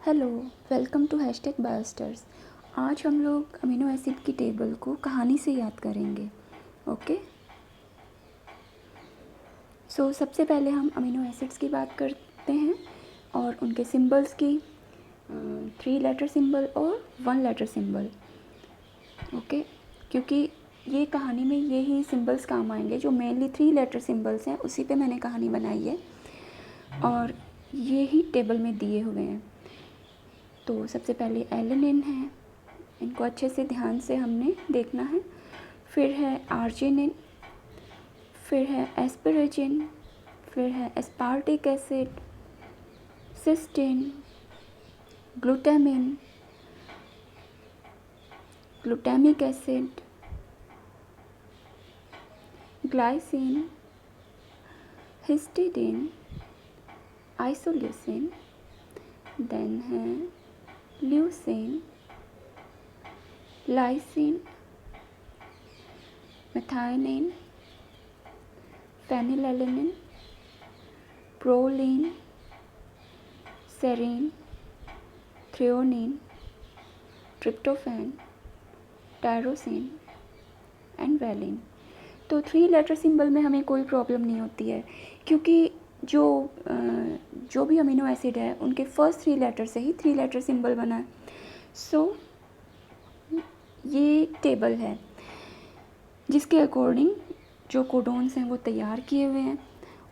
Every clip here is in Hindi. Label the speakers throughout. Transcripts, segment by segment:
Speaker 1: Hello, welcome to hashtag Biostars. आज हम लोग अमीनो एसिड की टेबल को कहानी से याद करेंगे। ओके, सबसे पहले हम अमीनो एसिड्स की बात करते हैं और उनके सिंबल्स की, 3 लेटर सिंबल और 1 लेटर सिंबल। ओके, क्योंकि ये कहानी में यही सिंबल्स काम आएंगे जो मेनली 3 लेटर सिंबल्स हैं, उसी पे मैंने कहानी बनाई है और ये ही टेबल में दिए हुए हैं। तो सबसे पहले एलेनिन है, इनको अच्छे से ध्यान से हमने देखना है। फिर है आर्जिनिन, फिर है एस्पेरेजिन, फिर है aspartic acid, cysteine, glutamine, glutamic acid, glycine, histidine, isoleucine, then है leucine, lysine, methionine, phenylalanine, proline, serine, threonine, tryptophan, tyrosine and valine. तो 3 लेटर सिंबल में हमें कोई प्रॉब्लम नहीं होती है, क्योंकि जो भी अमीनो एसिड है उनके फर्स्ट 3 लेटर से ही 3 लेटर सिंबल बना है। ये टेबल है जिसके अकॉर्डिंग जो कोडोन्स हैं वो तैयार किए हुए हैं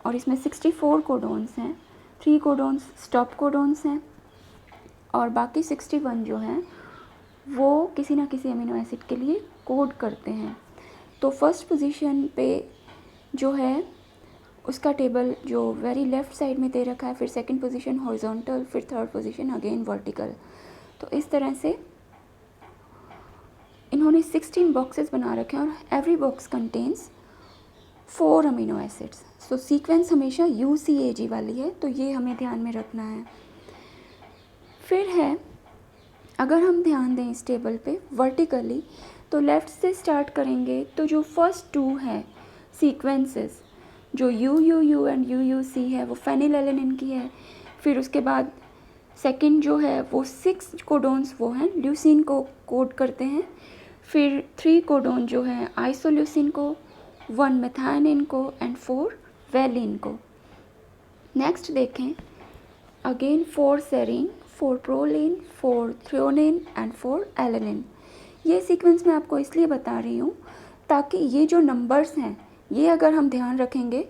Speaker 1: और इसमें 64 कोडोन्स हैं। 3 कोडोन्स स्टॉप कोडोन्स हैं और बाकी 61 जो हैं वो किसी ना किसी अमीनो एसिड के लिए कोड करते हैं। तो फर्स्ट पोजीशन पे जो है उसका टेबल जो वेरी लेफ़्ट साइड में दे रखा है, फिर सेकंड पोजीशन हॉरिजॉन्टल, फिर थर्ड पोजीशन अगेन वर्टिकल। तो इस तरह से इन्होंने 16 बॉक्सेस बना रखे हैं और every box contains 4 amino acids. So sequence हमेशा UCAG वाली है, तो ये हमें ध्यान में रखना है। फिर है, अगर हम ध्यान दें इस टेबल पे वर्टिकली, तो लेफ़्ट से स्टार्ट करेंगे तो जो फर्स्ट 2 है सीक्वेंसेस, जो UUU एंड UUC है वो फेनिलएलेनिन की है। फिर उसके बाद सेकंड जो है वो 6 कोडोन्स वो हैं ल्यूसिन को कोड करते हैं। फिर 3 कोडोन जो है आइसोल्यूसिन को, 1 मेथायोनिन को एंड 4 वैलिन को। नेक्स्ट देखें, again 4 serine, 4 proline, 4 threonine and 4 alanine. ये सीक्वेंस मैं आपको इसलिए बता रही हूँ ताकि ये जो नंबर्स हैं ये अगर हम ध्यान रखेंगे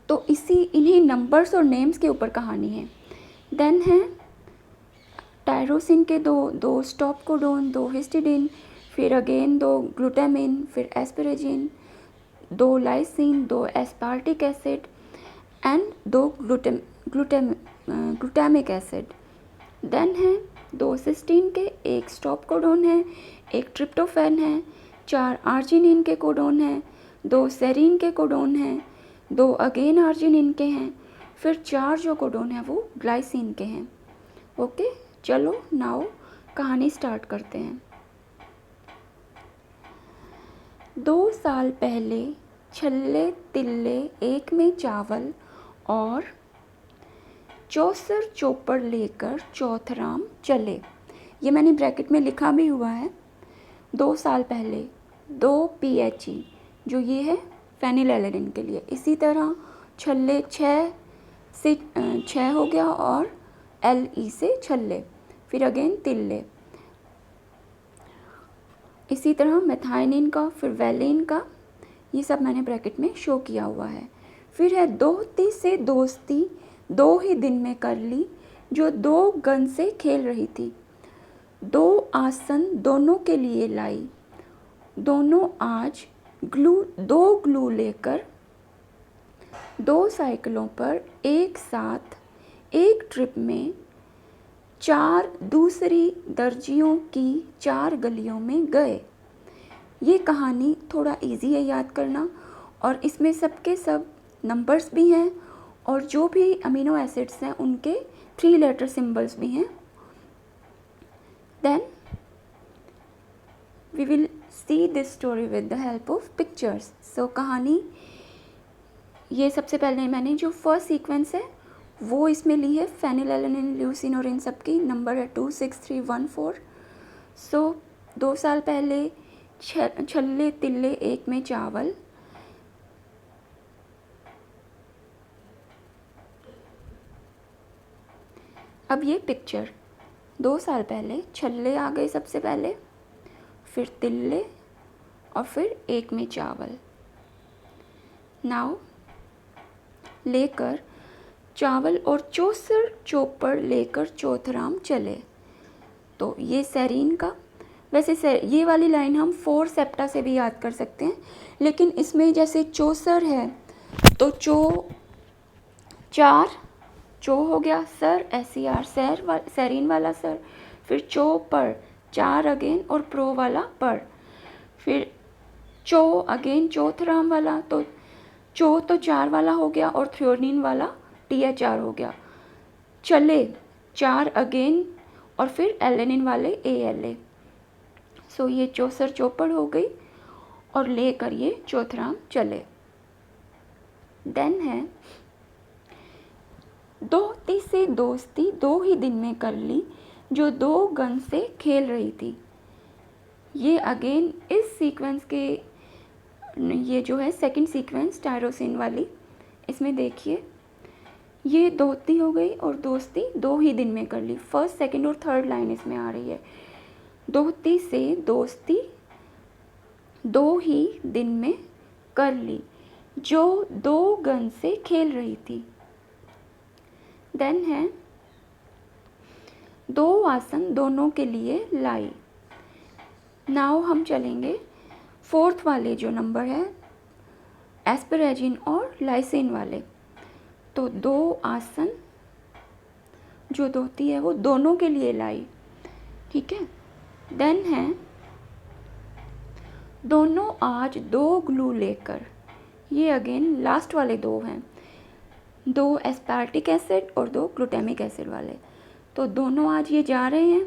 Speaker 1: तो इन्हीं नंबर्स और नेम्स के ऊपर कहानी है। देन है टायरोसिन के दो स्टॉप कोडोन, 2 हिस्टिडीन, फिर अगेन 2 ग्लूटामिन, फिर asparagine, 2 lysine, 2 aspartic acid and 2 glutamic acid. Then है 2 सिस्टीन के, 1 स्टॉप कोडोन है, 1 ट्रिप्टोफैन है, 4 आर्जिनिन के कोडोन हैं, 2 सेरीन के कोडोन हैं, 2 अगेन आर्जिनिन के हैं, फिर 4 जो कोडोन हैं वो ग्लाइसिन के हैं। ओके, चलो नाउ कहानी स्टार्ट करते हैं। 2 साल पहले छल्ले तिल्ले एक में चावल और चौसर चौपड़ लेकर चौथराम चले। ये मैंने ब्रैकेट में लिखा भी हुआ है। 2 साल पहले 2 PHE जो ये है फेनिलएलेनिन के लिए। इसी तरह छल्ले 6 से 6 हो गया और LE से छल्ले, फिर अगेन तिल्ले। इसी तरह मेथायोनिन का, फिर वैलिन का, ये सब मैंने ब्रैकेट में शो किया हुआ है। फिर है दोहती से दोस्ती 2 ही दिन में कर ली, जो 2 गन से खेल रही थी। 2 आसन दोनों के लिए लाई, दोनों आज 2 ग्लू लेकर 2 साइकिलों पर एक साथ एक ट्रिप में 4 दूसरी दर्जियों की 4 गलियों में गए। ये कहानी थोड़ा इजी है याद करना और इसमें सबके सब नंबर्स भी हैं और जो भी अमीनो एसिड्स हैं उनके 3 लेटर सिंबल्स भी हैं। Then we will see this story with the help of pictures. So कहानी, ये सबसे पहले मैंने जो फर्स्ट सीक्वेंस है वो इसमें ली है फेनिलैलेनिन, ल्यूसीन और इन सब की। नंबर है 26314। सो 2 साल पहले छल्ले तिल्ले एक में चावल, अब ये पिक्चर 2 साल पहले छल्ले आ गए सबसे पहले, फिर तिल्ले और फिर एक में चावल। नाउ लेकर चावल और चौसर चौपड़ लेकर चौथराम चले। तो ये सेरीन का, वैसे ये वाली लाइन हम 4 सेप्टा से भी याद कर सकते हैं, लेकिन इसमें जैसे चौसर है तो चार चो हो गया, सर SER सेरीन वाला सर, फिर चौपड़ चार अगेन और प्रो वाला पड़, फिर चो अगेन चौथराम वाला, तो चो तो 4 वाला हो गया और थ्योनिन वाला THR हो गया। चले 4 अगेन और फिर एलेनिन वाले ALA। सो ये चौसर चौपड़ हो गई और लेकर ये चौथराम चले। देन है दोस्ती से दोस्ती 2 ही दिन में कर ली, जो 2 गन से खेल रही थी। ये अगेन इस सीक्वेंस के, ये जो है सेकंड सीक्वेंस टायरोसिन वाली, इसमें देखिए ये दोस्ती हो गई और दोस्ती 2 ही दिन में कर ली। फर्स्ट, सेकंड और थर्ड लाइन इसमें आ रही है। दोस्ती से दोस्ती 2 ही दिन में कर ली, जो 2 गन से खेल रही थी। देन है 2 आसन दोनों के लिए लाई। नाउ हम चलेंगे 4th वाले जो नंबर है एस्पेरेजिन और लाइसिन वाले। तो 2 आसन जो दोती है वो दोनों के लिए लाई, ठीक है। देन है दोनों आज 2 ग्लू लेकर, ये अगेन लास्ट वाले 2 हैं, 2 एस्पार्टिक एसिड और 2 ग्लूटामिक एसिड वाले। तो दोनों आज ये जा रहे हैं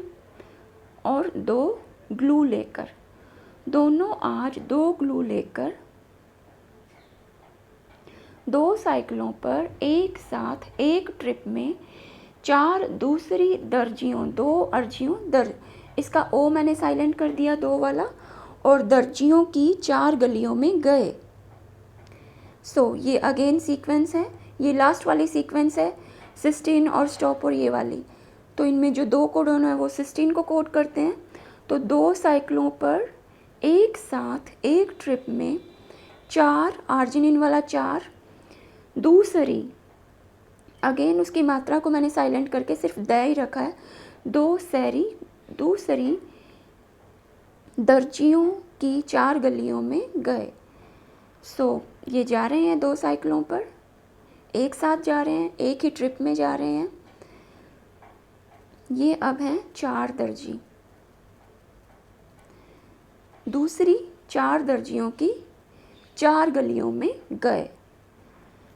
Speaker 1: और 2 ग्लू लेकर, दोनों आज 2 ग्लू लेकर 2 साइकिलों पर एक साथ एक ट्रिप में 4 दूसरी दर्जियों, 2 अर्जियों इसका ओ मैंने साइलेंट कर दिया 2 वाला, और दर्जियों की 4 गलियों में गए। सो ये अगेन सीक्वेंस है, ये लास्ट वाली सीक्वेंस है सिस्टीन और स्टॉप और ये वाली। तो इनमें जो 2 कोडोन है वो सिस्टीन को कोड करते हैं। तो 2 साइकिलों पर एक साथ एक ट्रिप में 4 आर्जिनिन वाला 4, दूसरी अगेन उसकी मात्रा को मैंने साइलेंट करके सिर्फ द ही रखा है, 2 सैरी दूसरी दर्जियों की 4 गलियों में गए। सो ये जा रहे हैं 2 साइकिलों पर, एक साथ जा रहे हैं, एक ही ट्रिप में जा रहे हैं। ये अब हैं 4 दर्जी, दूसरी 4 दर्जियों की 4 गलियों में गए।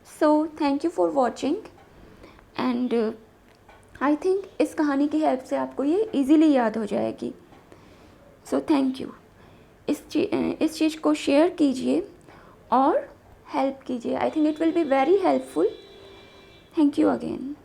Speaker 1: So thank you for watching and I think इस कहानी की हेल्प से आपको ये इजीली याद हो जाएगी। So thank you. इस चीज़ को शेयर कीजिए और हेल्प कीजिए। I think it will be very helpful. Thank you again.